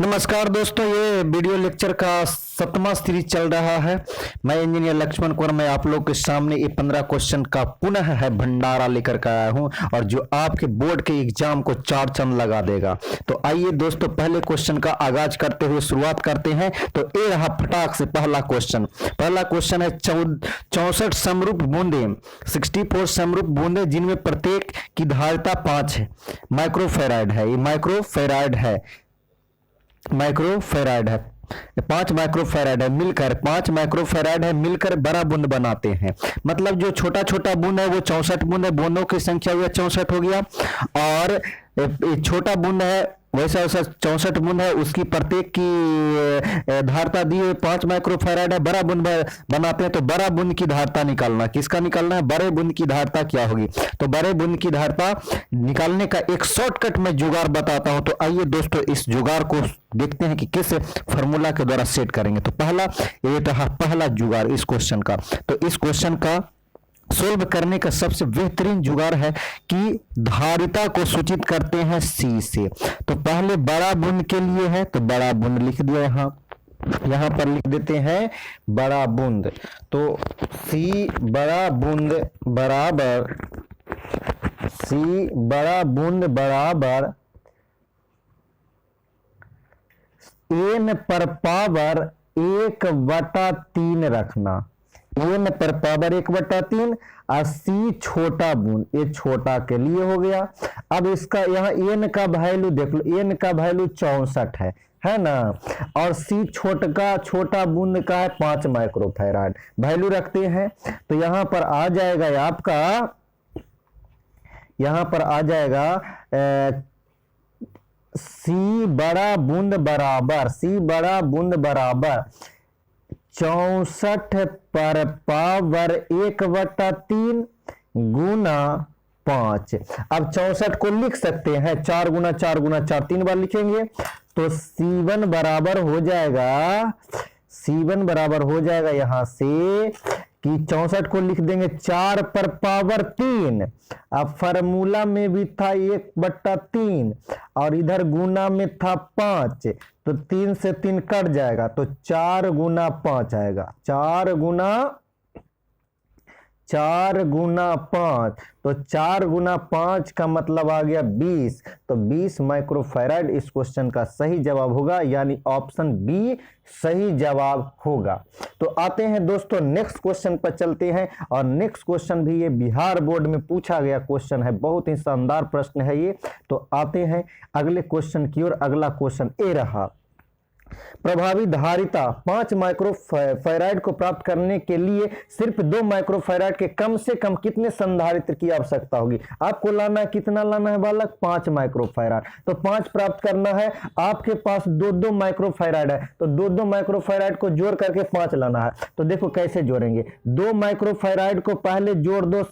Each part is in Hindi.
नमस्कार दोस्तों, ये वीडियो लेक्चर का 7वां सीरीज चल रहा है। मैं इंजीनियर लक्ष्मण कुमार, मैं आप लोग के सामने ये 15 क्वेश्चन का पुनः है भंडारा लेकर के आया हूं और जो आपके बोर्ड के एग्जाम को 4 चांद लगा देगा। तो आइए दोस्तों, पहले क्वेश्चन का आगाज करते हुए शुरुआत करते हैं। तो ये रहा फटाक से पहला क्वेश्चन है 64 समरूप बूंदे, 64 समरूप बूंदे जिनमें प्रत्येक की धारिता 5 है, माइक्रोफेराड है। ये माइक्रोफेराड है 5 माइक्रोफेराड है, मिलकर 5 माइक्रोफेराड है, मिलकर बड़ा बूंद बनाते हैं। मतलब जो छोटा छोटा बूंद है वो 64 बूंद है, बूंदों की संख्या हुआ 64 हो गया। और छोटा बूंद है वैसा 64 बूंद है, उसकी प्रत्येक की धारिता दी हुई 5 माइक्रोफेराड है। बड़ा बूंद बनाते हैं तो बड़ा बूंद की धारिता निकालना, किसका निकालना है? बड़े बूंद की धारिता क्या होगी? तो बड़े बूंद की धारिता निकालने का एक शॉर्टकट में जुगाड़ बताता हूं। तो आइए दोस्तों, इस जुगाड़ को देखते हैं कि किस फॉर्मूला के द्वारा सेट करेंगे। तो पहला जुगाड़ इस क्वेश्चन का, तो इस क्वेश्चन का सोल्व करने का सबसे बेहतरीन जुगाड़ है कि धारिता को सूचित करते हैं सी से। तो पहले बड़ा बूंद के लिए है, तो बड़ा बूंद लिख दिया, यहां पर लिख देते हैं बड़ा बूंद। तो सी बड़ा बूंद बराबर, सी बड़ा बूंद बराबर n पर पावर 1/3 रखना। n पर पावर 1/3 और सी छोटा बूंद, ये छोटा के लिए हो गया। अब इसका यहाँ n का वैल्यू देख लो, n का वैल्यू 64 है ना। और सी छोटा बूंद का है 5 माइक्रोफेराड, वैल्यू रखते हैं। तो यहाँ पर आ जाएगा आपका, यहाँ पर आ जाएगा सी बड़ा बूंद बराबर, सी बड़ा बूंद बराबर 64 पर पावर 1/3 गुना 5। अब 64 को लिख सकते हैं 4 गुना 4 गुना 4, 3 बार लिखेंगे। तो C1 बराबर हो जाएगा, C1 बराबर हो जाएगा यहां से कि 64 को लिख देंगे 4 पर पावर 3। अब फार्मूला में भी था 1/3 और इधर गुना में था 5, तो 3 से 3 कट जाएगा, तो 4 गुना 5 आएगा, 4 गुना 5। तो 4 गुना 5 का मतलब आ गया 20। तो 20 माइक्रोफेराड इस क्वेश्चन का सही जवाब होगा, यानी ऑप्शन बी सही जवाब होगा। तो आते हैं दोस्तों नेक्स्ट क्वेश्चन पर चलते हैं। और नेक्स्ट क्वेश्चन भी ये बिहार बोर्ड में पूछा गया क्वेश्चन है, बहुत ही शानदार प्रश्न है ये। तो आते हैं अगले क्वेश्चन की ओर। अगला क्वेश्चन ए रहा, प्रभावी धारिता 5 माइक्रोफेराड को प्राप्त करने के लिए सिर्फ 2 माइक्रोफेराड के कम से कम कितने संधारित्र की आवश्यकता होगी? आपको लाना है, कितना लाना है बालक? 5 माइक्रोफेराड। तो 5 प्राप्त करना है, आपके पास 2-2 माइक्रोफेराड है, तो 2-2 माइक्रोफेराड को जोड़ करके 5 लाना है। तो देखो कैसे जोड़ेंगे। 2 माइक्रोफेराड को पहले जोड़ दो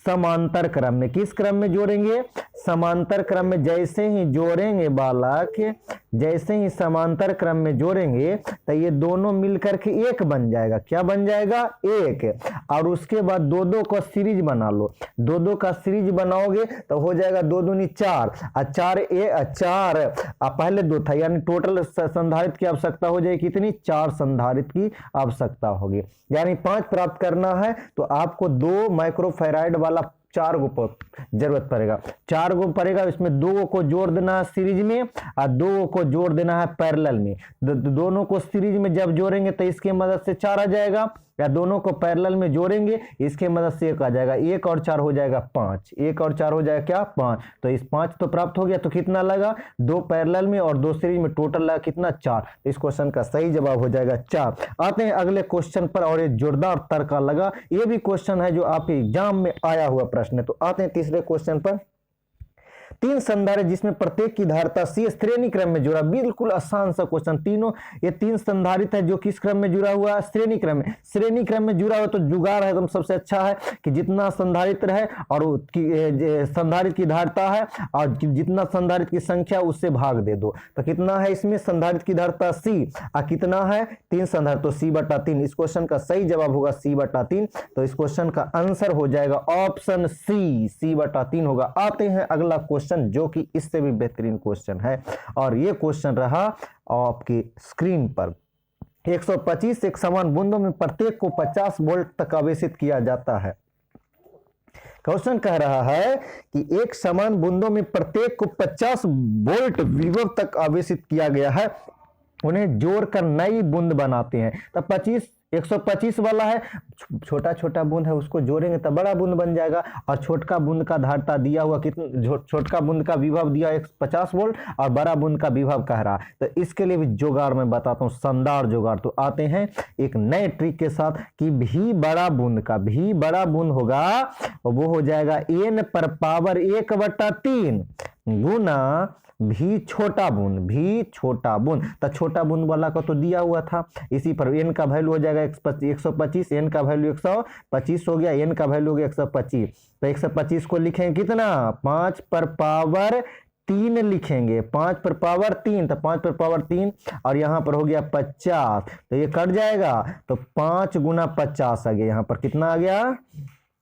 समांतर क्रम में। किस क्रम में जोड़ेंगे? समांतर क्रम में। जैसे ही जोड़ेंगे बालक, जैसे ही समांतर क्रम में जोड़ेंगे तो ये दोनों मिलकर के एक बन जाएगा। क्या बन जाएगा? एक। और उसके बाद 2-2 का सीरीज बना लो। 2-2 का सीरीज बनाओगे तो हो जाएगा 2 दूनी 4 और 4 पहले 2 था, यानी टोटल संधारित्र की आवश्यकता हो जाएगी कितनी? 4 संधारित्र की आवश्यकता होगी। यानी 5 प्राप्त करना है तो आपको 2 माइक्रोफेराड वाला 4 गो जरूरत पड़ेगा, 4 गो पड़ेगा। इसमें 2 को जोड़ देना है सीरीज में और 2 को जोड़ देना है पैरेलल में। दोनों को सीरीज में जब जोड़ेंगे तो इसकी मदद से 4 आ जाएगा, या दोनों को पैरेलल में जोड़ेंगे इसके मदद से 1 आ जाएगा। 1 और 4 हो जाएगा 5, 1 और 4 हो जाएगा क्या? 5। तो इस 5 तो प्राप्त हो गया। तो कितना लगा? 2 पैरेलल में और 2 सीरीज में, टोटल लगा कितना? 4। इस क्वेश्चन का सही जवाब हो जाएगा 4। आते हैं अगले क्वेश्चन पर, और ये जोरदार तड़का लगा, ये भी क्वेश्चन है जो आपके एग्जाम में आया हुआ प्रश्न है। तो आते हैं तीसरे क्वेश्चन पर। 3 संधारित्र जिसमें प्रत्येक की धारिता सी श्रेणी क्रम में जुड़ा, बिल्कुल आसान सा क्वेश्चन। तीनों ये 3 संधारित्र है जो किस क्रम में जुड़ा हुआ है? श्रेणी क्रम में। श्रेणी क्रम में जुड़ा हुआ तो जुगाड़ है, तो सबसे अच्छा है कि जितना संधारित्र है और संधारित्र की धारिता है और जितना संधारित्र की संख्या उससे भाग दे दो। तो कितना है इसमें? संधारित्र की धारिता सी और कितना है? 3 संधारित्र, तो C/3। इस क्वेश्चन का सही जवाब होगा C/3। तो इस क्वेश्चन का आंसर हो जाएगा ऑप्शन सी, C/3 होगा। आते हैं अगला क्वेश्चन क्वेश्चन, जो कि इससे भी बेहतरीन क्वेश्चन है। और ये क्वेश्चन रहा आपकी स्क्रीन पर। 125 एक समान बूंदों में प्रत्येक को 50 वोल्ट तक आवेशित किया जाता है। क्वेश्चन कह रहा है कि एक समान बूंदों में प्रत्येक को 50 वोल्ट विभव तक आवेशित किया गया है, उन्हें जोड़कर नई बूंद बनाते हैं। तब 125 वाला है, छोटा छोटा बूंद है, उसको जोड़ेंगे तब बड़ा बूंद बन जाएगा। और छोटका बूंद का धारता दिया हुआ कितना, छोटका बूंद का विभव दिया 50 वोल्ट और बड़ा बूंद का विभव कह रहा। तो इसके लिए भी जुगाड़ मैं बताता हूँ, शानदार जुगाड़। तो आते हैं एक नए ट्रिक के साथ कि भी बड़ा बूंद होगा वो हो जाएगा n पर पावर 1/3 गुना भी छोटा बूंद। तो छोटा बूंद वाला का तो दिया हुआ था, इसी पर n का वैल्यू हो जाएगा 125, n का वैल्यू 125 हो गया, n का वैल्यू हो गया 125। तो 125 को लिखेंगे कितना, 5 पर पावर 3 लिखेंगे, 5 पर पावर 3, तो 5 पर पावर 3 और यहाँ पर हो गया 50, तो ये कट जाएगा। तो 5 गुना 50 आ गया, यहाँ पर कितना आ गया,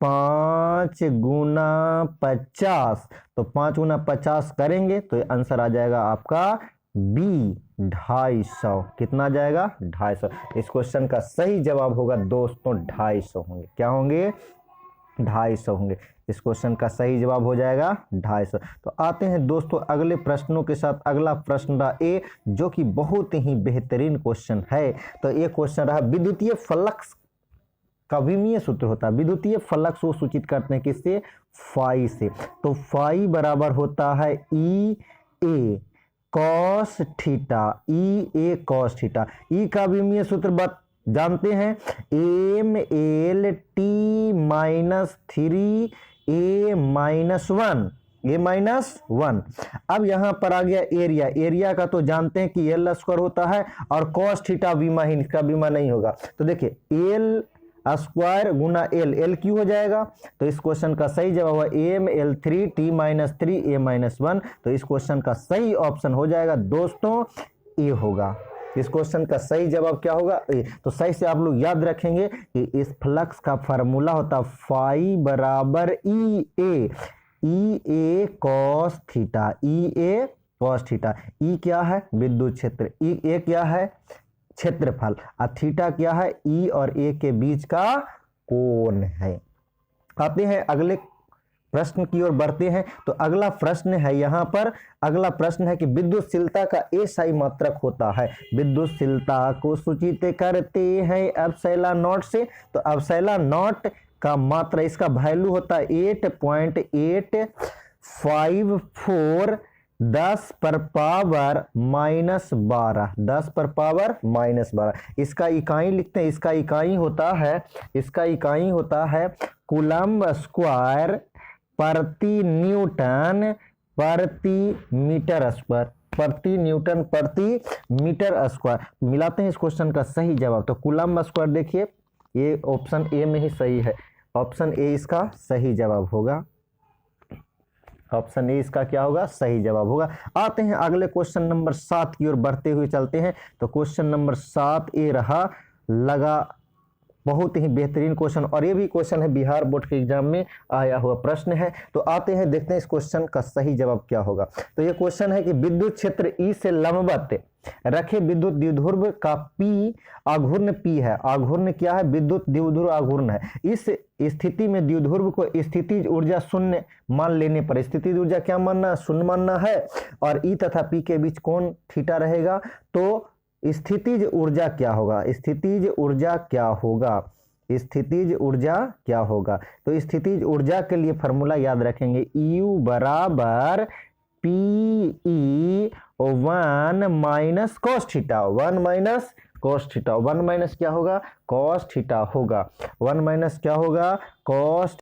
5 गुना 50। तो 5 गुना 50 करेंगे तो आंसर आ जाएगा आपका B 250। कितना आ जाएगा, 250। इस क्वेश्चन का सही जवाब होगा दोस्तों 250 होंगे। क्या होंगे, 250 होंगे। इस क्वेश्चन का सही जवाब हो जाएगा 250। तो आते हैं दोस्तों अगले प्रश्नों के साथ। अगला प्रश्न रहा ए, जो कि बहुत ही बेहतरीन क्वेश्चन है। तो ये क्वेश्चन रहा, विद्युतीय फ्लक्स का विमीय सूत्र होता है। विद्युतीय फ्लक्स को सूचित करते हैं किससे, फाई से। तो फाई बराबर होता है ई ए कॉस थीटा, ई ए कॉस थीटा। ई का विमीय सूत्र जानते हैं, एम एल टी माइनस 3 ए माइनस 1। अब यहां पर आ गया एरिया का तो जानते हैं कि एल स्क्वायर होता है और कॉस थीटा विमाहीन, इसका विमा नहीं होगा। तो देखिए एल स्क्वायर गुना एल क्यू हो जाएगा। तो इस क्वेश्चन का सही जवाब हुआ एम एल 3 टी माइनस 3 ए माइनस 1। तो इस क्वेश्चन का सही ऑप्शन हो जाएगा दोस्तों ए होगा। इस क्वेश्चन का सही जवाब क्या होगा, ए। तो सही से आप लोग याद रखेंगे कि इस फ्लक्स का फार्मूला होता फाई बराबर ई ए कॉस थीटा, ई ए कॉस थीटा। ई क्या है, विद्युत क्षेत्र, ई ए क्या है, क्षेत्रफल, और थीटा क्या है, ई और ए के बीच का कोण है। आते हैं अगले प्रश्न की ओर बढ़ते हैं। तो अगला प्रश्न है यहाँ पर, अगला प्रश्न है कि विद्युतशीलता का एसआई मात्रक होता है। विद्युतशीलता को सूचित करते हैं एप्सिलॉन नॉट से। तो एप्सिलॉन नॉट का मात्रा, इसका वैल्यू होता है 8.854 10 पर पावर -12, 10 पर पावर -12। इसका इकाई लिखते हैं, इसका इकाई होता है कूलम्ब स्क्वायर प्रति न्यूटन प्रति मीटर स्क्वायर, प्रति न्यूटन प्रति मीटर स्क्वायर। मिलाते हैं इस क्वेश्चन का सही जवाब। तो कूलम्ब स्क्वायर देखिए, ये ऑप्शन ए में ही सही है, ऑप्शन ए इसका सही जवाब होगा। ऑप्शन ए इसका क्या होगा, सही जवाब होगा। आते हैं अगले क्वेश्चन नंबर 7 की ओर बढ़ते हुए चलते हैं। तो क्वेश्चन नंबर 7 ए रहा, लगा बहुत ही बेहतरीन क्वेश्चन, और ये भी क्वेश्चन है बिहार बोर्ड के एग्जाम में आया हुआ प्रश्न है। तो आते हैं देखते हैं इस क्वेश्चन का सही जवाब क्या होगा। तो ये क्वेश्चन है कि विद्युत क्षेत्र ई से लंबवत रखे विद्युत द्विध्रुव का पी आघूर्ण पी है। आघूर्ण क्या है, विद्युत द्विध्रुव आघूर्ण है। इस स्थिति में द्विध्रुव को स्थितिज ऊर्जा शून्य मान लेने पर, स्थितिज ऊर्जा क्या मानना, शून्य मानना है, और ई तथा पी के बीच कोण थीटा रहेगा। तो स्थितिज ऊर्जा क्या होगा, स्थितिज ऊर्जा क्या होगा, स्थितिज ऊर्जा क्या होगा। तो स्थितिज ऊर्जा के लिए फॉर्मूला याद रखेंगे, U बराबर PE 1 minus cos theta, 1 minus cos theta, 1 minus क्या होगा, कॉस थीटा होगा, 1 माइनस क्या होगा, कॉस।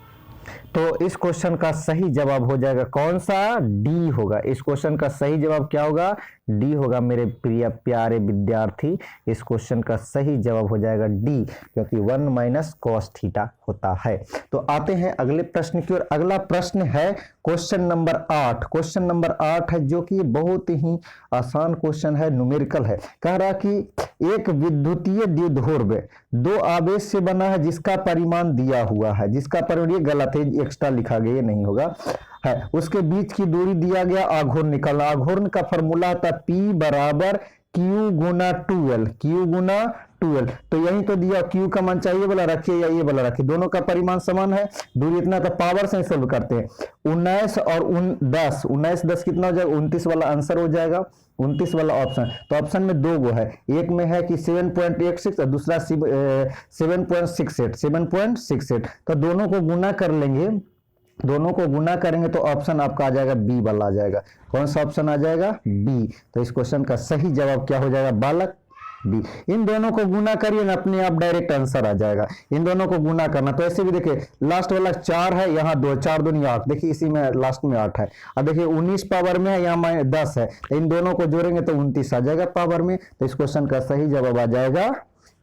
तो इस क्वेश्चन का सही जवाब हो जाएगा कौन सा, डी होगा। इस क्वेश्चन का सही जवाब क्या होगा, डी होगा मेरे प्रिय प्यारे विद्यार्थी। इस क्वेश्चन का सही जवाब हो जाएगा डी, क्योंकि 1 माइनस कॉस थीटा होता है। तो आते हैं अगले प्रश्न की ओर। अगला प्रश्न है क्वेश्चन नंबर 8। क्वेश्चन नंबर 8 है, जो कि बहुत ही आसान क्वेश्चन है, न्यूमेरिकल है। कह रहा कि एक विद्युतीय द्विध्रुव 2 आवेश से बना है जिसका परिमाण दिया हुआ है, जिसका परिमाण, ये गलत है, एक्स्ट्रा लिखा गया, ये नहीं होगा, है, उसके बीच की दूरी दिया गया, आघूर्ण निकालना। आघूर्ण का फॉर्मूला था P बराबर Q गुना 2L, Q गुना 2L। तो यही तो दिया, Q का मान चाहिए वाला रखिए या ये वाला रखिए, दोनों का परिमाण समान है, दूरी इतना, तो पावर से सोल्व करते हैं। 19 और 10, 19 10 कितना हो जाएगा, 29 वाला आंसर हो जाएगा, 29 वाला ऑप्शन। तो ऑप्शन में दो गो है, एक में है कि 7.86 और दूसरा 7.68, 7.68। तो दोनों को गुना कर लेंगे, दोनों को गुना करेंगे तो ऑप्शन आपका आ जाएगा बी वाला आ जाएगा। कौन सा ऑप्शन आ जाएगा, बी। तो इस क्वेश्चन का सही जवाब क्या हो जाएगा, बालक, बी। इन दोनों को गुना करिए ना, अपने आप डायरेक्ट आंसर आ जाएगा। इन दोनों को गुना करना, तो ऐसे भी देखिए लास्ट वाला 4 है, यहाँ 2, 4 दूनी 8, देखिए इसी में लास्ट में 8 है, और देखिए 19 पावर में है, यहाँ 10 है, तो इन दोनों को जोड़ेंगे तो 29 आ जाएगा पावर में। तो इस क्वेश्चन का सही जवाब आ जाएगा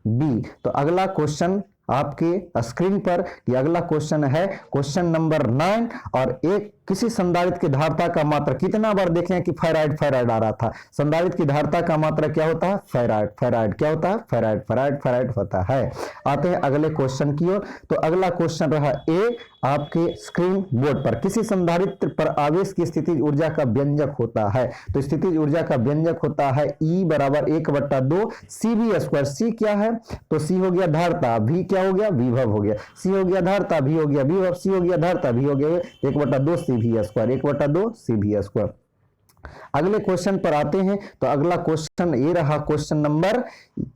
बी। तो अगला क्वेश्चन आपके स्क्रीन पर, ये अगला क्वेश्चन है क्वेश्चन नंबर 9। और एक किसी संधारित्र की धारिता का मात्रा, कितना बार देखें कि फेराइड फेराइड आ रहा था, संधारित्र की धारिता का मात्रा क्या होता है, फेराइड। फेराइड क्या होता है, फेराइड, फेराइड फेराइड होता है। आते हैं अगले क्वेश्चन की ओर। तो अगला क्वेश्चन रहा ए आपके स्क्रीन बोर्ड पर, किसी संधारित्र पर आवेश की स्थितिज ऊर्जा का व्यंजक होता है। तो स्थितिज ऊर्जा का व्यंजक होता है E बराबर 1/2 CV²। सी क्या है, तो सी हो गया धारिता, V क्या हो गया, विभव हो गया, सी हो गया धारिता, V हो गया विभव, सी हो गया धारिता, V हो गया 1/2 CV², 1/2 CV²। अगले क्वेश्चन पर आते हैं। तो अगला क्वेश्चन ये रहा क्वेश्चन नंबर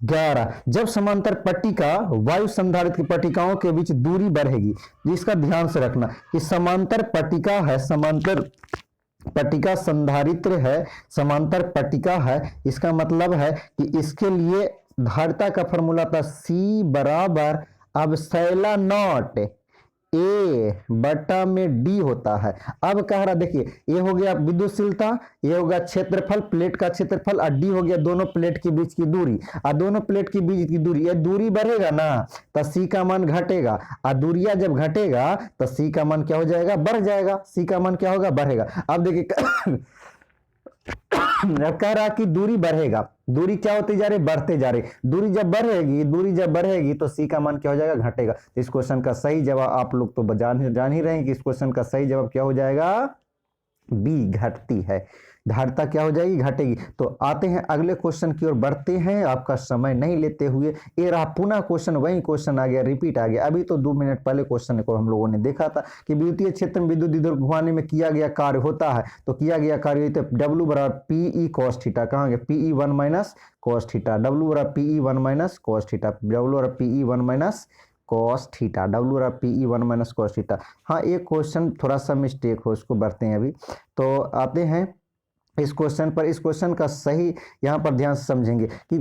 11। जब समांतर पट्टिका वायु संधारित्र की पट्टिकाओं के बीच दूरी बढ़ेगी, जिसका ध्यान से रखना कि समांतर पट्टिका है, समांतर पट्टिका संधारित्र है, समांतर पट्टिका है, इसका मतलब है कि इसके लिए धारिता का फॉर्मूला था C बराबर एप्सिलॉन नॉट ए बटा में डी होता है। अब कह रहा देखिए, ये हो गया विद्युतशीलता, ये हो गया क्षेत्रफल, प्लेट का क्षेत्रफल, और डी हो गया दोनों प्लेट के बीच की दूरी। और दोनों प्लेट के बीच की दूरी, ये दूरी बढ़ेगा ना तो सी का मान घटेगा, और दूरिया जब घटेगा तो सी का मान क्या हो जाएगा, बढ़ जाएगा। सी का मान क्या होगा, बढ़ेगा। अब देखिए कह रहा कि दूरी बढ़ेगा, दूरी क्या होती जा रही, बढ़ते जा रही। दूरी जब बढ़ेगी, दूरी जब बढ़ेगी तो सी का मान क्या हो जाएगा, घटेगा। इस क्वेश्चन का सही जवाब आप लोग तो जान ही रहे हैं कि इस क्वेश्चन का सही जवाब क्या हो जाएगा, बी, घटती है। धारिता क्या हो जाएगी, घटेगी। तो आते हैं अगले क्वेश्चन की ओर बढ़ते हैं, आपका समय नहीं लेते हुए। ये रहा पुनः क्वेश्चन, वही क्वेश्चन आ गया, रिपीट आ गया। अभी तो 2 मिनट पहले क्वेश्चन को हम लोगों ने देखा था कि विद्युतीय क्षेत्र में विद्युत इधर घुमाने में किया गया कार्य होता है। तो किया गया कार्य तो W बराबर PE cos थीटा, कहाँ गया, PE1 minus cos theta, W बराबर PE1 minus cos theta, W बराबर PE1 minus cos theta, W बराबर PE1 माइनस cos थीटा। हाँ, एक क्वेश्चन थोड़ा सा मिस्टेक हो, उसको बढ़ते हैं अभी। तो आते हैं इस क्वेश्चन पर। इस क्वेश्चन का सही यहाँ पर ध्यान से समझेंगे कि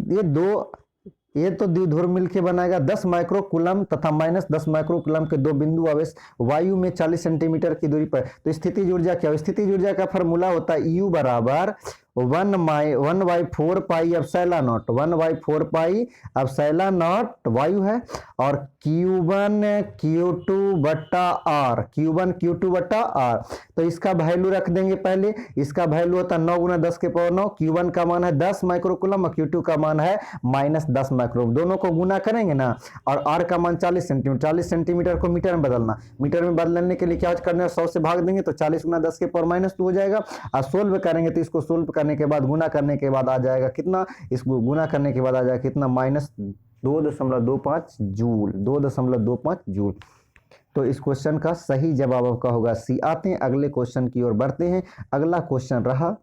ये तो द्विध्रुव मिलके बनाएगा 10 माइक्रोकूलम तथा माइनस 10 माइक्रोकूलम के दो बिंदु आवेश वायु में 40 सेंटीमीटर की दूरी पर। तो स्थितिज ऊर्जा क्या है, स्थितिज ऊर्जा का फॉर्मूला होता है U बराबर 1/4 pi epsilon not, 1/4 pi epsilon not वायु है, और Q1 Q2 बटा R, Q1 Q2 बटा R। तो इसका वैल्यू रख देंगे पहले, इसका वैल्यू होता है 9 × 10 के पावर 9। Q1 का मान है 10 माइक्रोकूलम और Q2 का मान है -10 माइक्रोकूलम। दोनों को गुना करेंगे ना, और R का मान 40 सेंटीमीटर, 40 सेंटीमीटर को मीटर में बदलना, मीटर में बदलने के लिए क्या करना है, 100 से भाग देंगे तो 40 × 10 के पावर -2 हो जाएगा। और सोल्व करेंगे तो इसको सोल्व करने के बाद, गुना करने के बाद आ जाएगा कितना, इसको गुना करने के बाद आ जाएगा कितना, -2.25 जूल, 2.25 जूल। तो इस क्वेश्चन का सही जवाब आपका होगा सी। आते हैं अगले क्वेश्चन की ओर बढ़ते हैं। अगला क्वेश्चन रहा,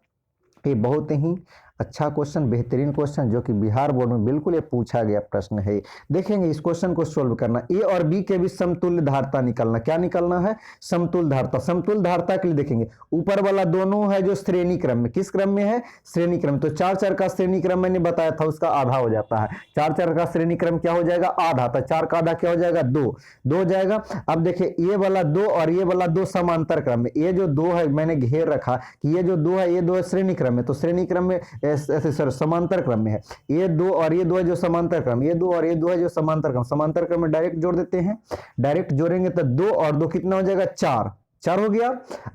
ये बहुत ही अच्छा क्वेश्चन, बेहतरीन क्वेश्चन, जो कि बिहार बोर्ड में बिल्कुल ये पूछा गया प्रश्न है। देखेंगे इस क्वेश्चन को सोल्व करना, ए और बी के बीच समतुल्य धारिता निकालना। क्या निकालना है, समतुल्य धारिता। समतुल्य धारिता के लिए देखेंगे ऊपर वाला दोनों है जो श्रेणी क्रम में, किस क्रम में है, श्रेणी क्रम। तो 4 चर का श्रेणी क्रम मैंने बताया था, उसका आधा हो जाता है। 4 चर का श्रेणी क्रम क्या हो जाएगा, आधा। तो 4 का आधा क्या हो जाएगा, 2 हो जाएगा। अब देखिए ये वाला 2 और ये वाला 2 समांतर क्रम में, ये जो 2 है मैंने घेर रखा कि ये जो 2 है, ये 2 श्रेणी क्रम में। तो श्रेणी क्रम में ऐसे समांतर क्रम में है, ये 2 और ये 2 है जो समांतर क्रम, ये 2 और ये 2 है जो समांतर क्रम। समांतर क्रम में डायरेक्ट जोड़ देते हैं, डायरेक्ट जोड़ेंगे तो 2 और 2 कितना हो जाएगा, 4 हो गया।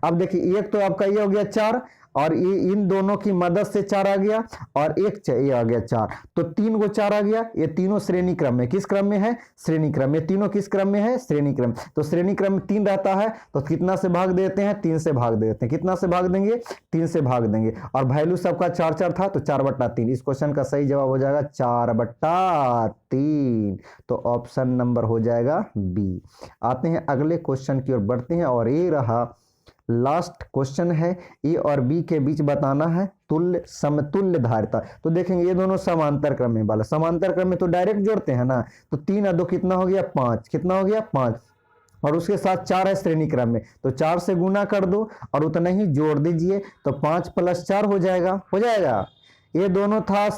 अब देखिए एक तो आपका ये हो गया 4, और ये इन दोनों की मदद से 4 आ गया और ये आ गया 4, तो 3 को 4 आ गया। ये तीनों श्रेणी क्रम में, किस क्रम में है? श्रेणी क्रम। ये तीनों किस क्रम में है? श्रेणी क्रम। तो श्रेणी क्रम में 3 रहता है, तो कितना से भाग देते हैं? 3 से भाग देते हैं। कितना से भाग देंगे? 3 से भाग देंगे। और वैल्यू सबका 4 था, तो 4/3। इस क्वेश्चन का सही जवाब हो जाएगा 4/3। तो ऑप्शन नंबर हो जाएगा बी। आते हैं अगले क्वेश्चन की ओर बढ़ते हैं, और ये रहा लास्ट क्वेश्चन है। ए और बी के बीच बताना है तुल्य समतुल्य धारिता। तो देखेंगे ये दोनों समांतर क्रम में वाला, समांतर क्रम में तो डायरेक्ट जोड़ते हैं ना, तो 3 और 2 कितना हो गया? 5। कितना हो गया? 5। और उसके साथ 4 है श्रेणी क्रम में, तो 4 से गुना कर दो और उतना ही जोड़ दीजिए, तो 5 + 4 हो जाएगा। हो जाएगा। ये दोनों था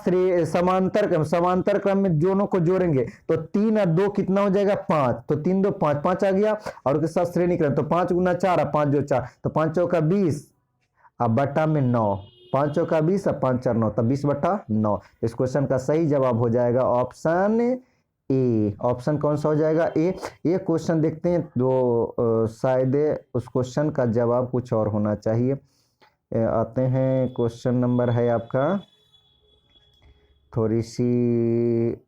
समांतर क्रम, समांतर क्रम में दोनों को जोड़ेंगे तो 3 और 2 कितना हो जाएगा? 5। तो 3 2 5, 5 आ गया। और उसके साथ श्रेणी क्रम, तो 5 × 4 5 × 4, तो 5 चौका 20 अब बटा में 9, 5 चौका 20 और 5 4 9, तब 20/9। इस क्वेश्चन का सही जवाब हो जाएगा ऑप्शन ए। ऑप्शन कौन सा हो जाएगा? ए। ये क्वेश्चन देखते हैं, तो शायद उस क्वेश्चन का जवाब कुछ और होना चाहिए। आते हैं, क्वेश्चन नंबर है आपका थोड़ी सी,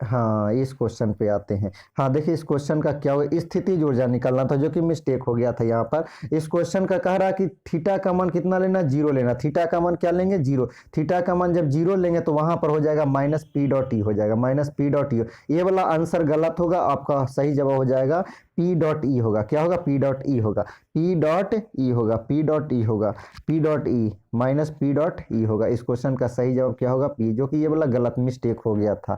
हाँ इस क्वेश्चन पे आते हैं। हाँ देखिए, इस क्वेश्चन का क्या हुआ, स्थिति ऊर्जा निकालना था, जो कि मिस्टेक हो गया था यहाँ पर। इस क्वेश्चन का कह रहा कि थीटा का मान कितना लेना? 0 लेना। थीटा का मान क्या लेंगे? 0। थीटा का मान जब 0 लेंगे तो वहां पर हो जाएगा -P.E हो जाएगा, -P.E। ये वाला आंसर गलत होगा, आपका सही जवाब हो जाएगा P.E होगा। क्या होगा? P.E होगा, P.E होगा, P.E होगा, P.E -P.E होगा। इस क्वेश्चन का सही जवाब क्या होगा? P, जो कि ये वाला गलत मिस्टेक हो गया था।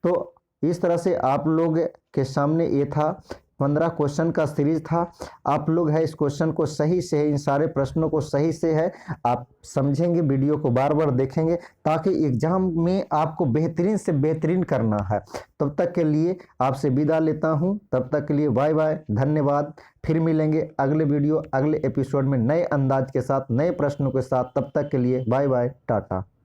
तो इस तरह से आप लोग के सामने ये था 15 क्वेश्चन का सीरीज था। आप लोग है इस क्वेश्चन को सही से, इन सारे प्रश्नों को सही से है आप समझेंगे, वीडियो को बार बार देखेंगे, ताकि एग्जाम में आपको बेहतरीन से बेहतरीन करना है। तब तक के लिए आपसे विदा लेता हूं, तब तक के लिए बाय बाय, धन्यवाद। फिर मिलेंगे अगले वीडियो, अगले एपिसोड में नए अंदाज के साथ, नए प्रश्नों के साथ। तब तक के लिए बाय बाय, टाटा।